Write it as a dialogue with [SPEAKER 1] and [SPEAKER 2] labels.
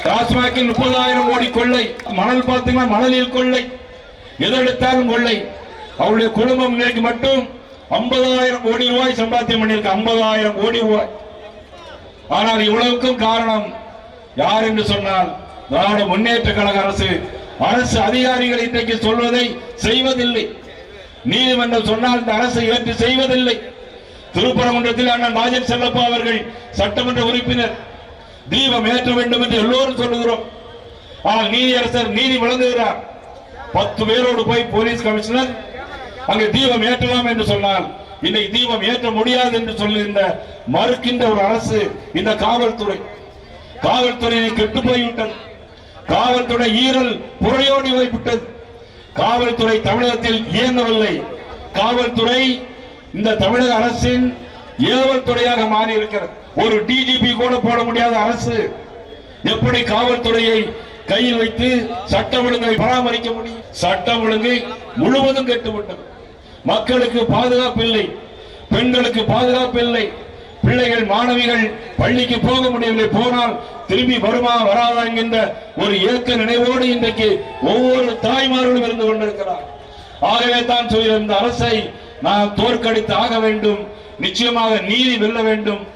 [SPEAKER 1] டாஸ்மாகில் 30,000 கோடி கொள்ளை, மணல் பார்த்தீங்கன்னா மணலில் கொள்ளை, எதெடுத்தாலும் கொள்ளை. அவருடைய குடும்பம் இன்னைக்கு மட்டும் 50,000 கோடி ரூபாய் சம்பாத்தியம் பண்ணியிருக்க, 50,000 கோடி ரூபாய். ஆனால் இவ்வளவுக்கும் காரணம் யார் என்று சொன்னால் திராவிட முன்னேற்ற கழக அரசு. அரசு அதிகாரிகள் இன்றைக்கு சொல்வதை செய்வதில்லை. நீதிமன்றம் சொன்னால் இந்த அரசு ஏற்று செய்வதில்லை. திருப்பரங்குன்றத்தில் அண்ணன் ராஜன் செல்லப்பா அவர்கள் சட்டமன்ற உறுப்பினர், தீபம் ஏற்ற வேண்டும் என்று எல்லோரும் சொல்லுகிறோம். ஆனால் நீதியரசர் நீதி வழங்குகிறார். 10 பேரோடு போய் போலீஸ் கமிஷனர் அங்கு தீபம் ஏற்றலாம் என்று சொன்னால் இன்னைக்கு தீபம் ஏற்ற முடியாது என்று சொல்லுகின்ற மறுக்கின்ற ஒரு அரசு இந்த காவல்துறை. காவல்துறையை கெட்டு போய்விட்டது. காவல்துறை ஈரல் புறையோடி போய்விட்டது. காவல்துறை தமிழகத்தில் இயங்கவில்லை. காவல்துறை இந்த தமிழக அரசின் ஏவல் துறையாக மாறி இருக்கிறது. ஒரு டிஜிபி கூட போட முடியாத அரசு எப்படி காவல்துறையை கையில் வைத்து சட்ட ஒழுங்கை பராமரிக்க முடியும்? சட்டம் ஒழுங்கை முழுவதும் கெட்டுவிட்டது. மக்களுக்கு பாதுகாப்பு இல்லை, பெண்களுக்கு பாதுகாப்பு இல்லை, பிள்ளைகள் மாணவிகள் பள்ளிக்கு போக முடியவில்லை, போனால் திரும்பி வருமா வராதா என்கின்ற ஒரு ஏக்க நினைவோடு இன்றைக்கு ஒவ்வொரு தாய்மார்களும் இருந்து கொண்டிருக்கிறார். ஆகவே தான் சொல்கிற இந்த அரசை நாம் தோற்கடித்து ஆக வேண்டும். நிச்சயமாக நீதி வெல்ல வேண்டும்.